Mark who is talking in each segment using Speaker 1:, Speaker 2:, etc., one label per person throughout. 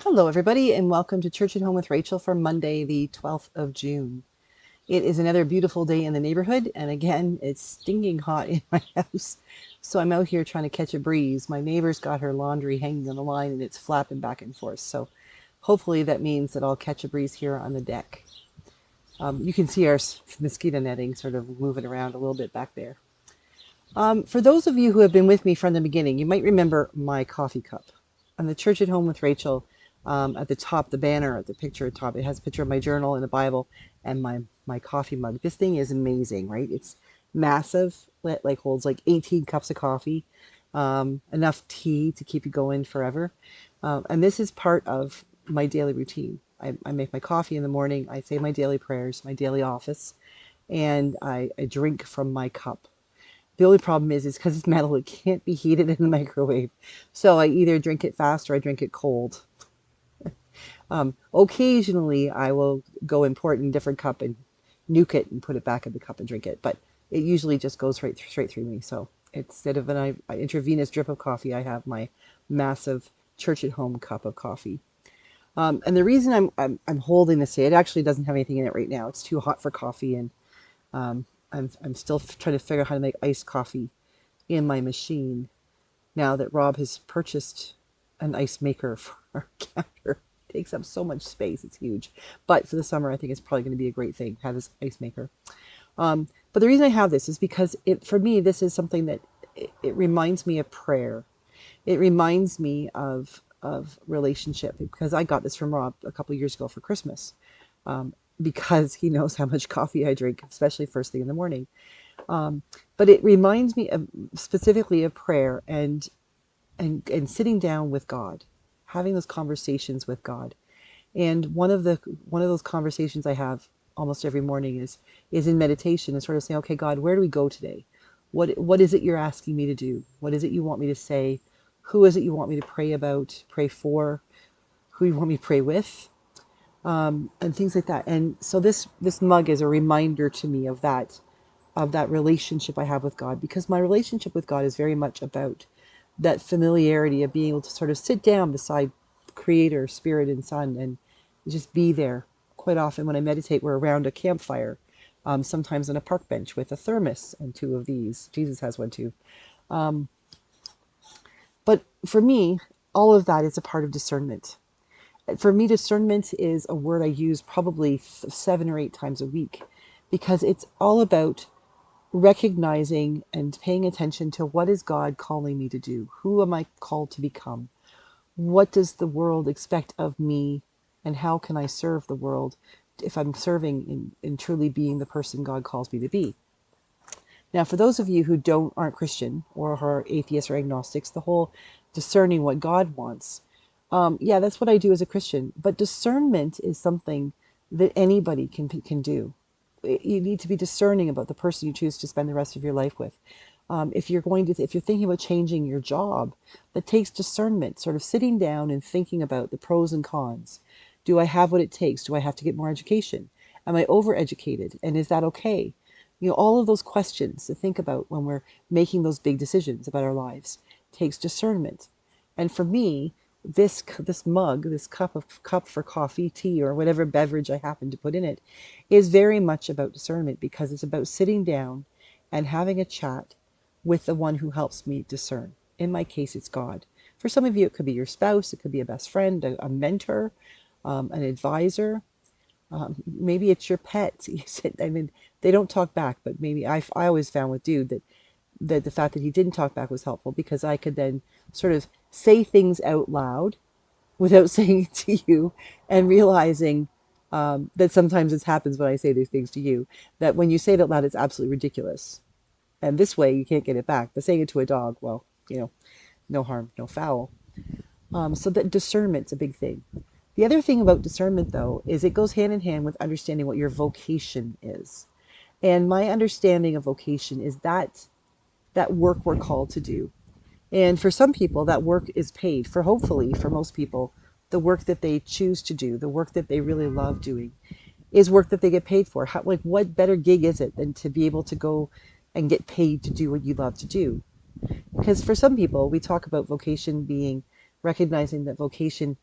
Speaker 1: Hello, everybody, and welcome to Church at Home with Rachel for Monday, the 12th of June. It is another beautiful day in the neighborhood, and again, it's stinking hot in my house. So I'm out here trying to catch a breeze. My neighbor's got her laundry hanging on the line and it's flapping back and forth. So hopefully that means that I'll catch a breeze here on the deck. You can see our mosquito netting sort of moving around a little bit back there. For those of you who have been with me from the beginning, you might remember my coffee cup. On the Church at Home with Rachel, at the top, the banner at the picture at the top, it has a picture of my journal and a Bible and my coffee mug. This thing is amazing, right? It's massive, like holds like 18 cups of coffee, enough tea to keep you going forever. And this is part of my daily routine. I make my coffee in the morning, I say my daily prayers, my daily office, and I drink from my cup. The only problem is because it's metal, it can't be heated in the microwave. So I either drink it fast or I drink it cold. Occasionally, I will go import in a different cup and nuke it and put it back in the cup and drink it. But it usually just goes straight through me. So instead of an intravenous drip of coffee, I have my massive church at home cup of coffee. And the reason I'm holding this here, it actually doesn't have anything in it right now. It's too hot for coffee, and I'm still trying to figure out how to make iced coffee in my machine now that Rob has purchased an ice maker for our counter. It takes up so much space, it's huge. But for the summer, I think it's probably going to be a great thing, have this ice maker. But the reason I have this is because for me, this is something that it reminds me of prayer. It reminds me of relationship, because I got this from Rob a couple of years ago for Christmas, because he knows how much coffee I drink, especially first thing in the morning. Um, but it reminds me specifically of prayer and sitting down with God, having those conversations with God. And one of those conversations I have almost every morning is in meditation, and sort of saying, okay, God, where do we go today? What is it you're asking me to do? What is it you want me to say? Who is it you want me to pray about, pray for? Who you want me to pray with? And things like that. And so this mug is a reminder to me of that relationship I have with God, because my relationship with God is very much about that familiarity of being able to sort of sit down beside Creator, Spirit, and Son, and just be there. Quite often when I meditate, we're around a campfire, sometimes on a park bench with a thermos and two of these. Jesus has one too. Um, but for me, all of that is a part of discernment. For me, discernment is a word I use probably 7 or 8 times a week, because it's all about recognizing and paying attention to what is God calling me to do? Who am I called to become? What does the world expect of me? And how can I serve the world if I'm serving in truly being the person God calls me to be? Now, for those of you who aren't Christian or are atheists or agnostics, the whole discerning what God wants, yeah, that's what I do as a Christian. But discernment is something that anybody can do. You need to be discerning about the person you choose to spend the rest of your life with. If you're thinking about changing your job, that takes discernment, sort of sitting down and thinking about the pros and cons. Do I have what it takes? Do I have to get more education? Am I overeducated? And is that okay? All of those questions to think about when we're making those big decisions about our lives takes discernment. And for me, this mug, this cup for coffee, tea, or whatever beverage I happen to put in it, is very much about discernment, because it's about sitting down and having a chat with the one who helps me discern. In my case, it's God. For some of you, it could be your spouse, it could be a best friend, a mentor, an advisor. Maybe it's your pet. I mean, they don't talk back, but maybe I always found with Dude that the fact that he didn't talk back was helpful, because I could then sort of say things out loud without saying it to you, and realizing that sometimes this happens when I say these things to you, that when you say it out loud, it's absolutely ridiculous. And this way, you can't get it back. But saying it to a dog, well, no harm, no foul. So that discernment's a big thing. The other thing about discernment, though, is it goes hand in hand with understanding what your vocation is. And my understanding of vocation is that work we're called to do. And for some people, that work is paid. Hopefully, for most people, the work that they choose to do, the work that they really love doing, is work that they get paid for. What better gig is it than to be able to go and get paid to do what you love to do? Because for some people, we talk about vocation being recognizing that vocation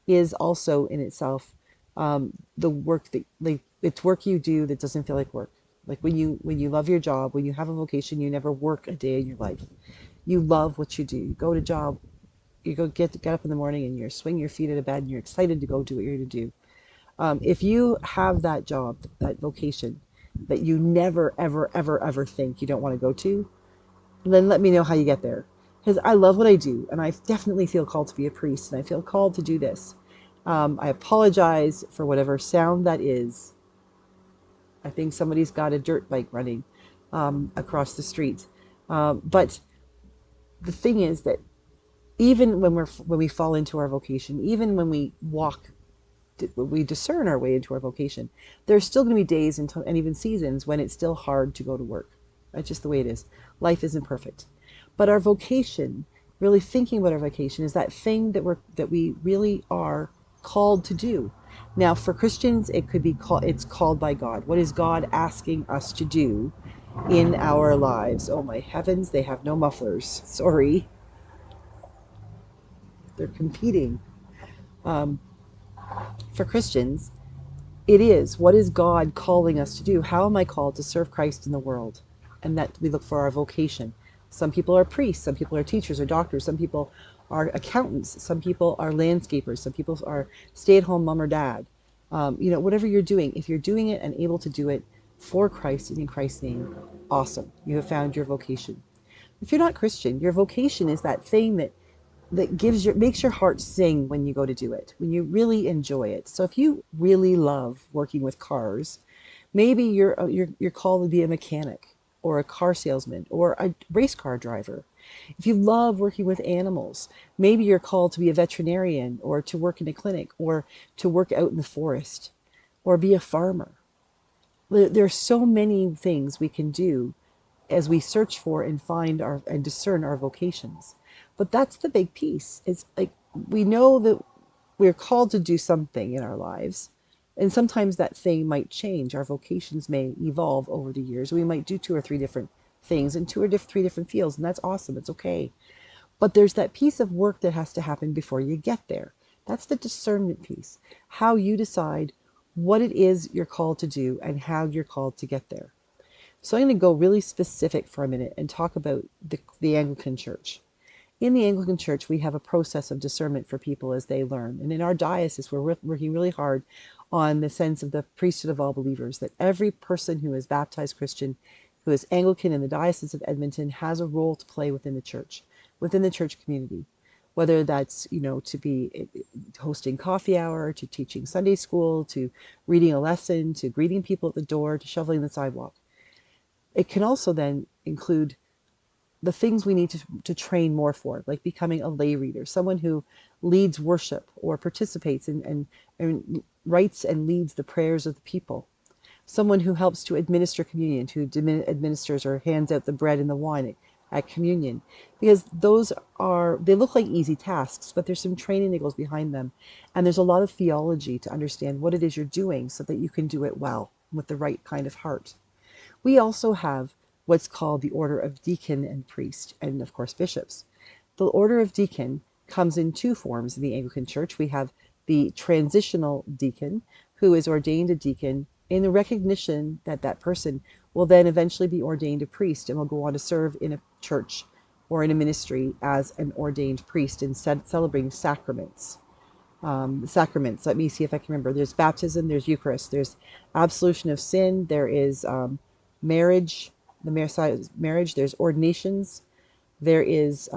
Speaker 1: is also in itself the work that, like, it's work you do that doesn't feel like work. Like when you love your job, when you have a vocation, you never work a day in your life. You love what you do. You go to job, you go get up in the morning and you swing your feet out of bed and you're excited to go do what you're going to do. If you have that job, that vocation that you never, ever, ever, ever think you don't want to go to, then let me know how you get there. Because I love what I do, and I definitely feel called to be a priest, and I feel called to do this. I apologize for whatever sound that is. I think somebody's got a dirt bike running across the street. But the thing is that even when we fall into our vocation, even when we discern our way into our vocation, there's still going to be days and even seasons when it's still hard to go to work. That's just the way it is. Life isn't perfect. But our vocation, really thinking about our vocation, is that thing that we really are called to do. Now, for Christians, it's called by God. What is God asking us to do in our lives? Oh my heavens, they have no mufflers. Sorry, they're competing. Um, for Christians, it is, what is God calling us to do? How am I called to serve Christ in the world? And that we look for our vocation. Some people are priests, some people are teachers or doctors, some people are accountants, some people are landscapers, some people are stay-at-home mom or dad. Whatever you're doing, if you're doing it and able to do it for Christ and in Christ's name, awesome. You have found your vocation. If you're not Christian, your vocation is that thing that makes your heart sing when you go to do it, when you really enjoy it. So if you really love working with cars, maybe you're called to be a mechanic or a car salesman or a race car driver. If you love working with animals, maybe you're called to be a veterinarian or to work in a clinic or to work out in the forest or be a farmer. There are so many things we can do as we search for and find our and discern our vocations. But that's the big piece. It's like we know that we're called to do something in our lives. And sometimes that thing might change. Our vocations may evolve over the years. We might do two or three different things in three different fields, and that's awesome. It's okay. But there's that piece of work that has to happen before you get there. That's the discernment piece. How you decide what it is you're called to do and how you're called to get there. So I'm going to go really specific for a minute and talk about the Anglican Church. In the Anglican Church, we have a process of discernment for people as they learn. And in our diocese, we're working really hard on the sense of the priesthood of all believers, that every person who is baptized Christian, who is Anglican in the Diocese of Edmonton, has a role to play within the church community. Whether that's, to be hosting coffee hour, to teaching Sunday school, to reading a lesson, to greeting people at the door, to shoveling the sidewalk. It can also then include the things we need to train more for, like becoming a lay reader, someone who leads worship or participates and writes and leads the prayers of the people, someone who helps to administer communion, who administers or hands out the bread and the wine at communion, because they look like easy tasks, but there's some training that goes behind them, and there's a lot of theology to understand what it is you're doing so that you can do it well with the right kind of heart. We also have what's called the order of deacon and priest, and of course bishops. The order of deacon comes in two forms in the Anglican Church. We have the transitional deacon, who is ordained a deacon in the recognition that that person will then eventually be ordained a priest and will go on to serve in a church or in a ministry as an ordained priest and celebrating sacraments. Sacraments, let me see if I can remember. There's baptism, there's Eucharist, there's absolution of sin, there is marriage, marriage, there's ordinations, there is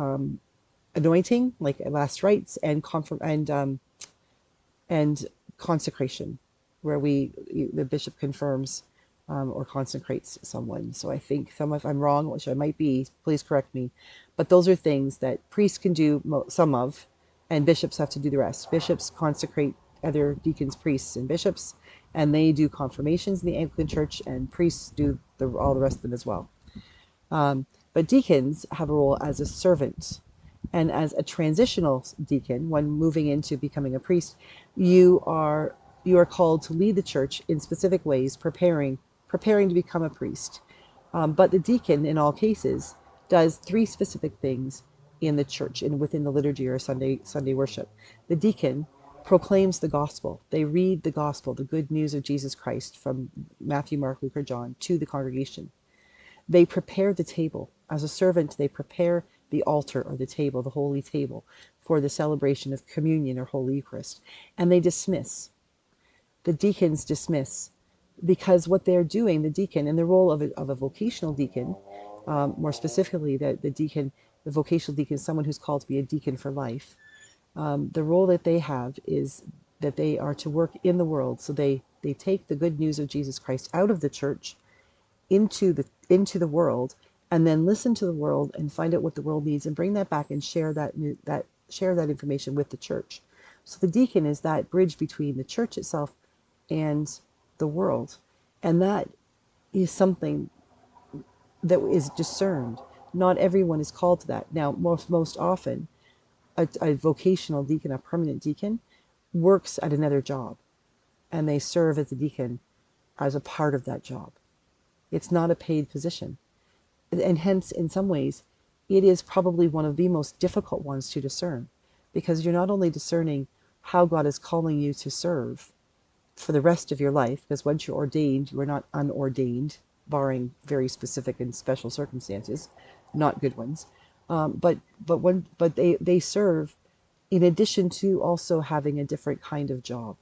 Speaker 1: anointing, like last rites, and consecration, where the bishop confirms or consecrates someone. So I think if I'm wrong, which I might be, please correct me. But those are things that priests can do some of, and bishops have to do the rest. Bishops consecrate other deacons, priests, and bishops, and they do confirmations in the Anglican Church, and priests do all the rest of them as well. But deacons have a role as a servant. And as a transitional deacon, when moving into becoming a priest, you are called to lead the church in specific ways, preparing to become a priest. But the deacon, in all cases, does three specific things in the church and within the liturgy or Sunday worship. The deacon proclaims the gospel. They read the gospel, the good news of Jesus Christ from Matthew, Mark, Luke, or John to the congregation. They prepare the table. As a servant, they prepare the altar or the table, the holy table, for the celebration of communion or Holy Eucharist. And they dismiss. The deacons dismiss, because what they're doing, the deacon, and the role of a vocational deacon, more specifically, the deacon, the vocational deacon is someone who's called to be a deacon for life. The role that they have is that they are to work in the world. So they take the good news of Jesus Christ out of the church into the world, and then listen to the world and find out what the world needs and bring that back and share that information with the church. So the deacon is that bridge between the church itself and the world, and that is something that is discerned. Not everyone is called to that. Now, most often, a vocational deacon, a permanent deacon, works at another job, and they serve as a deacon as a part of that job. It's not a paid position. And hence, in some ways, it is probably one of the most difficult ones to discern, because you're not only discerning how God is calling you to serve for the rest of your life, because once you're ordained, you are not unordained, barring very specific and special circumstances, not good ones. But they serve in addition to also having a different kind of job,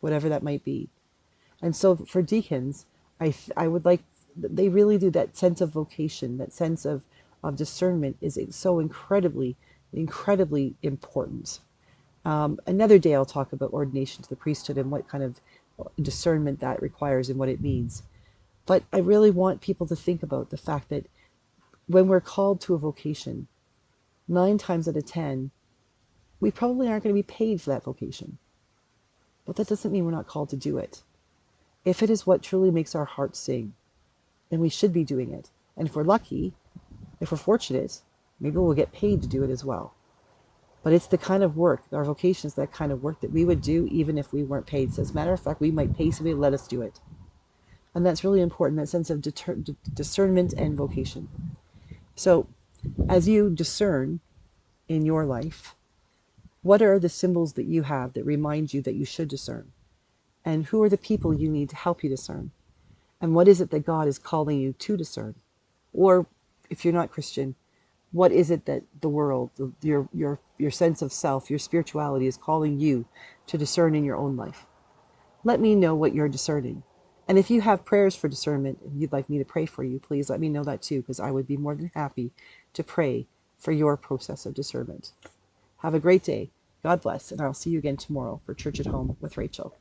Speaker 1: whatever that might be. And so for deacons, I would like, they really do, that sense of vocation, that sense of discernment is so incredibly, incredibly important. Another day I'll talk about ordination to the priesthood and what kind of discernment that requires and what it means. But I really want people to think about the fact that when we're called to a vocation, 9 times out of 10, we probably aren't going to be paid for that vocation. But that doesn't mean we're not called to do it. If it is what truly makes our hearts sing, then we should be doing it. And if we're lucky, if we're fortunate, maybe we'll get paid to do it as well. But it's the kind of work, our vocation is that kind of work that we would do even if we weren't paid. So as a matter of fact, we might pay somebody to let us do it. And that's really important, that sense of discernment and vocation. So as you discern in your life, what are the symbols that you have that remind you that you should discern? And who are the people you need to help you discern? And what is it that God is calling you to discern? Or if you're not Christian, what is it that the world, your sense of self, your spirituality is calling you to discern in your own life? Let me know what you're discerning. And if you have prayers for discernment and you'd like me to pray for you, please let me know that too, because I would be more than happy to pray for your process of discernment. Have a great day. God bless, and I'll see you again tomorrow for Church at Home with Rachael.